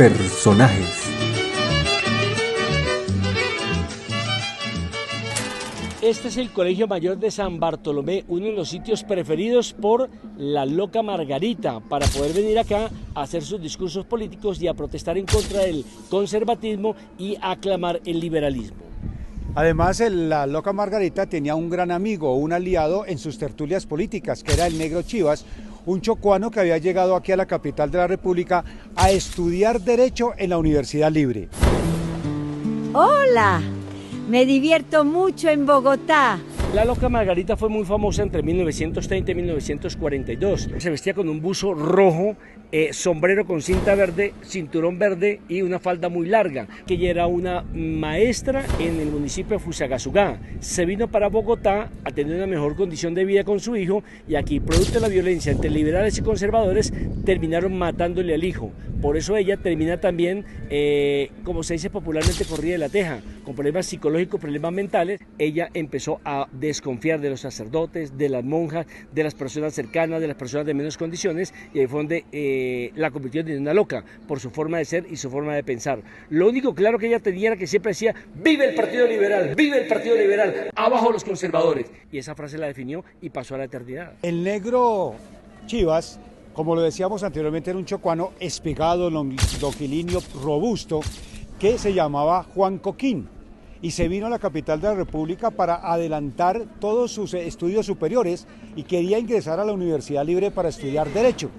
personajes. Este es el Colegio Mayor de San Bartolomé, uno de los sitios preferidos por la loca Margarita para poder venir acá a hacer sus discursos políticos y a protestar en contra del conservatismo y a aclamar el liberalismo. Además, la loca Margarita tenía un gran amigo, un aliado en sus tertulias políticas, que era el Negro Chivas, un chocuano que había llegado aquí a la capital de la República a estudiar Derecho en la Universidad Libre. ¡Hola! Me divierto mucho en Bogotá. La loca Margarita fue muy famosa entre 1930 y 1942. Se vestía con un buzo rojo, sombrero con cinta verde, cinturón verde y una falda muy larga, que ella era una maestra en el municipio de Fusagasugá. Se vino para Bogotá a tener una mejor condición de vida con su hijo y aquí, producto de la violencia entre liberales y conservadores, terminaron matándole al hijo. Por eso ella termina también, como se dice popularmente, corrida de la teja, con problemas psicológicos, problemas mentales. Ella empezó a desconfiar de los sacerdotes, de las monjas, de las personas cercanas, de las personas de menos condiciones, y ahí fue donde la convirtió en una loca por su forma de ser y su forma de pensar. Lo único claro que ella tenía era que siempre decía: ¡vive el Partido Liberal! ¡Vive el Partido Liberal! ¡Abajo los conservadores! Y esa frase la definió y pasó a la eternidad. El Negro Chivas, como lo decíamos anteriormente, era un chocuano espigado, longilíneo, robusto, que se llamaba Juan Coquín, y se vino a la capital de la República para adelantar todos sus estudios superiores y quería ingresar a la Universidad Libre para estudiar Derecho.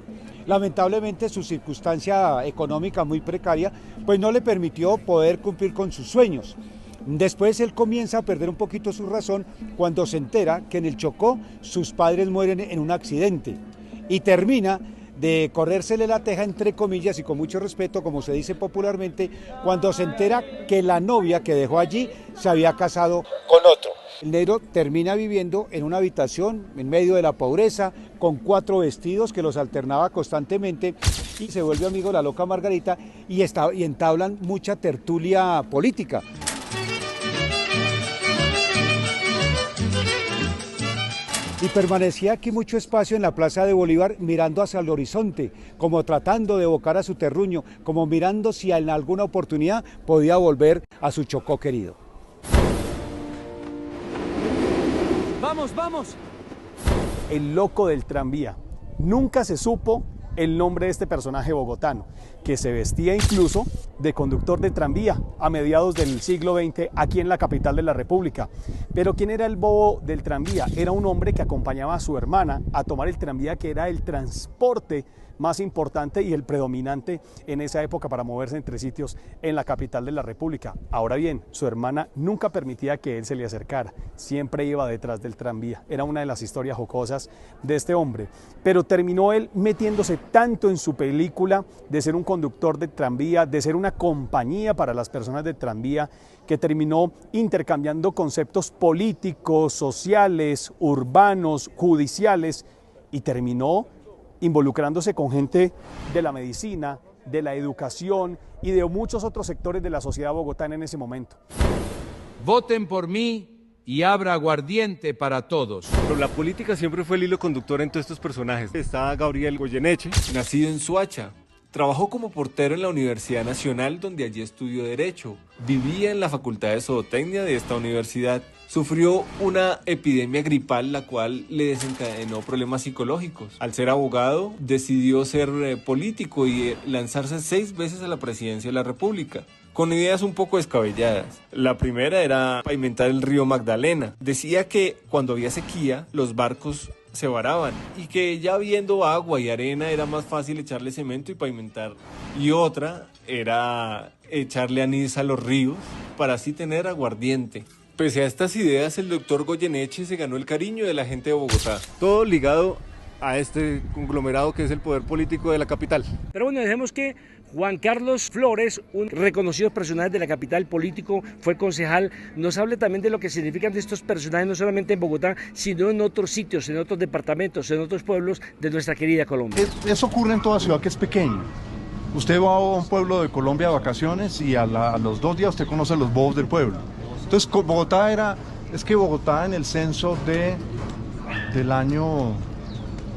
Lamentablemente su circunstancia económica muy precaria pues no le permitió poder cumplir con sus sueños. Después él comienza a perder un poquito su razón cuando se entera que en el Chocó sus padres mueren en un accidente y termina de corrérsele la teja, entre comillas y con mucho respeto, como se dice popularmente, cuando se entera que la novia que dejó allí se había casado con otro. El Negro termina viviendo en una habitación en medio de la pobreza, con 4 vestidos que los alternaba constantemente, y se vuelve amigo de la loca Margarita y entablan mucha tertulia política. Y permanecía aquí mucho espacio en la Plaza de Bolívar mirando hacia el horizonte, como tratando de evocar a su terruño, como mirando si en alguna oportunidad podía volver a su Chocó querido. ¡Vamos, vamos! El loco del tranvía. Nunca se supo el nombre de este personaje bogotano, que se vestía incluso de conductor de tranvía a mediados del siglo XX aquí en la capital de la República. Pero ¿quién era el bobo del tranvía? Era un hombre que acompañaba a su hermana a tomar el tranvía, que era el transporte más importante y el predominante en esa época para moverse entre sitios en la capital de la República. Ahora bien, su hermana nunca permitía que él se le acercara, siempre iba detrás del tranvía. Era una de las historias jocosas de este hombre, pero terminó él metiéndose tanto en su película de ser un conductor de tranvía, de ser una compañía para las personas de tranvía, que terminó intercambiando conceptos políticos, sociales, urbanos, judiciales, y terminó involucrándose con gente de la medicina, de la educación y de muchos otros sectores de la sociedad bogotana en ese momento. Voten por mí y abra aguardiente para todos. Pero la política siempre fue el hilo conductor en todos estos personajes. Está Gabriel Goyeneche, Nacido en Soacha, trabajó como portero en la Universidad Nacional, donde allí estudió Derecho. Vivía en la Facultad de Zootecnia de esta universidad. Sufrió una epidemia gripal, la cual le desencadenó problemas psicológicos. Al ser abogado, decidió ser político y lanzarse 6 veces a la presidencia de la República, con ideas un poco descabelladas. La primera era pavimentar el río Magdalena. Decía que cuando había sequía, los barcos se varaban y que ya viendo agua y arena era más fácil echarle cemento y pavimentar. Y otra era echarle anís a los ríos para así tener aguardiente. Pese a estas ideas, el doctor Goyeneche se ganó el cariño de la gente de Bogotá. todo ligado a este conglomerado que es el poder político de la capital. Pero bueno, dejemos que Juan Carlos Flores, un reconocido personaje de la capital político, fue concejal, nos hable también de lo que significan estos personajes, no solamente en Bogotá, sino en otros sitios, en otros departamentos, en otros pueblos de nuestra querida Colombia. Eso ocurre en toda ciudad que es pequeña. Usted va a un pueblo de Colombia de vacaciones y a los 2 días usted conoce los bobos del pueblo. Entonces Bogotá Bogotá en el censo del año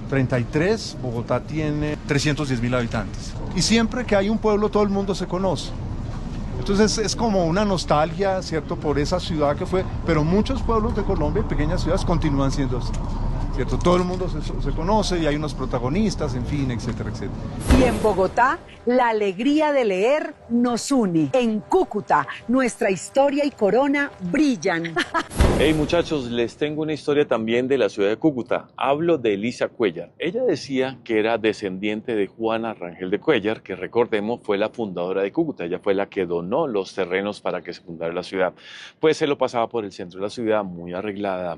33, Bogotá tiene 310.000 habitantes. Y siempre que hay un pueblo, todo el mundo se conoce. Entonces es como una nostalgia, ¿cierto?, por esa ciudad que fue, pero muchos pueblos de Colombia, pequeñas ciudades, continúan siendo así, ¿cierto? Todo el mundo se conoce y hay unos protagonistas, en fin, etcétera, etcétera. Y en Bogotá, la alegría de leer nos une. En Cúcuta, nuestra historia y corona brillan. Hey muchachos, les tengo una historia también de la ciudad de Cúcuta. Hablo de Elisa Cuellar. Ella decía que era descendiente de Juana Rangel de Cuellar, que recordemos fue la fundadora de Cúcuta. Ella fue la que donó los terrenos para que se fundara la ciudad. Pues se lo pasaba por el centro de la ciudad, muy arreglada,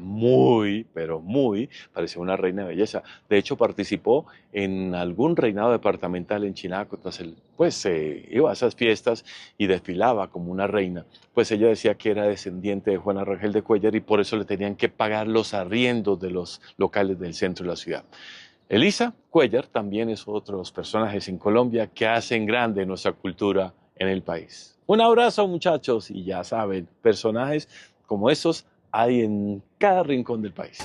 pero muy, parecía una reina de belleza. De hecho, participó en algún reinado departamental en Chinaco. Pues se iba a esas fiestas y desfilaba como una reina. Pues ella decía que era descendiente de Juana Rangel de Cuellar y por eso le tenían que pagar los arriendos de los locales del centro de la ciudad. Elisa Cuellar también es otro de los personajes en Colombia que hacen grande nuestra cultura en el país. Un abrazo muchachos y ya saben, personajes como estos hay en cada rincón del país.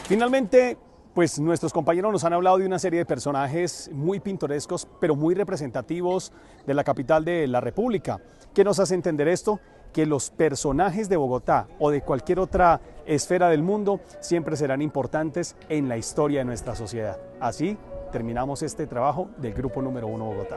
Finalmente, pues nuestros compañeros nos han hablado de una serie de personajes muy pintorescos, pero muy representativos de la capital de la República. ¿Qué nos hace entender esto? Que los personajes de Bogotá o de cualquier otra esfera del mundo siempre serán importantes en la historia de nuestra sociedad. Así terminamos este trabajo del Grupo Número 1 Bogotá.